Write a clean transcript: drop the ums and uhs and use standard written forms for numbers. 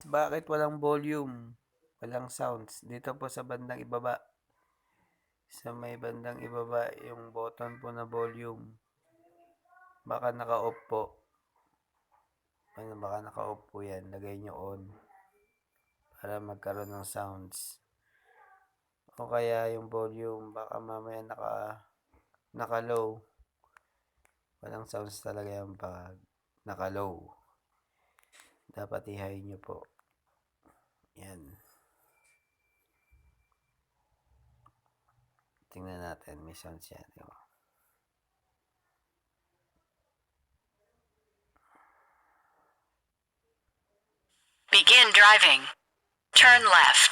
Bakit walang volume? Walang sounds. Dito po sa bandang ibaba. Sa may bandang ibaba, yung button po na volume. Baka naka-off po. Baka naka-off po yan. Lagay nyo on. Para magkaroon ng sounds. O kaya yung volume, baka mamaya naka-low. Walang sounds talaga yung pag naka-low. Dapat i-high nyo po. Yan. Tingnan natin. May sounds yan. Begin driving. Turn left.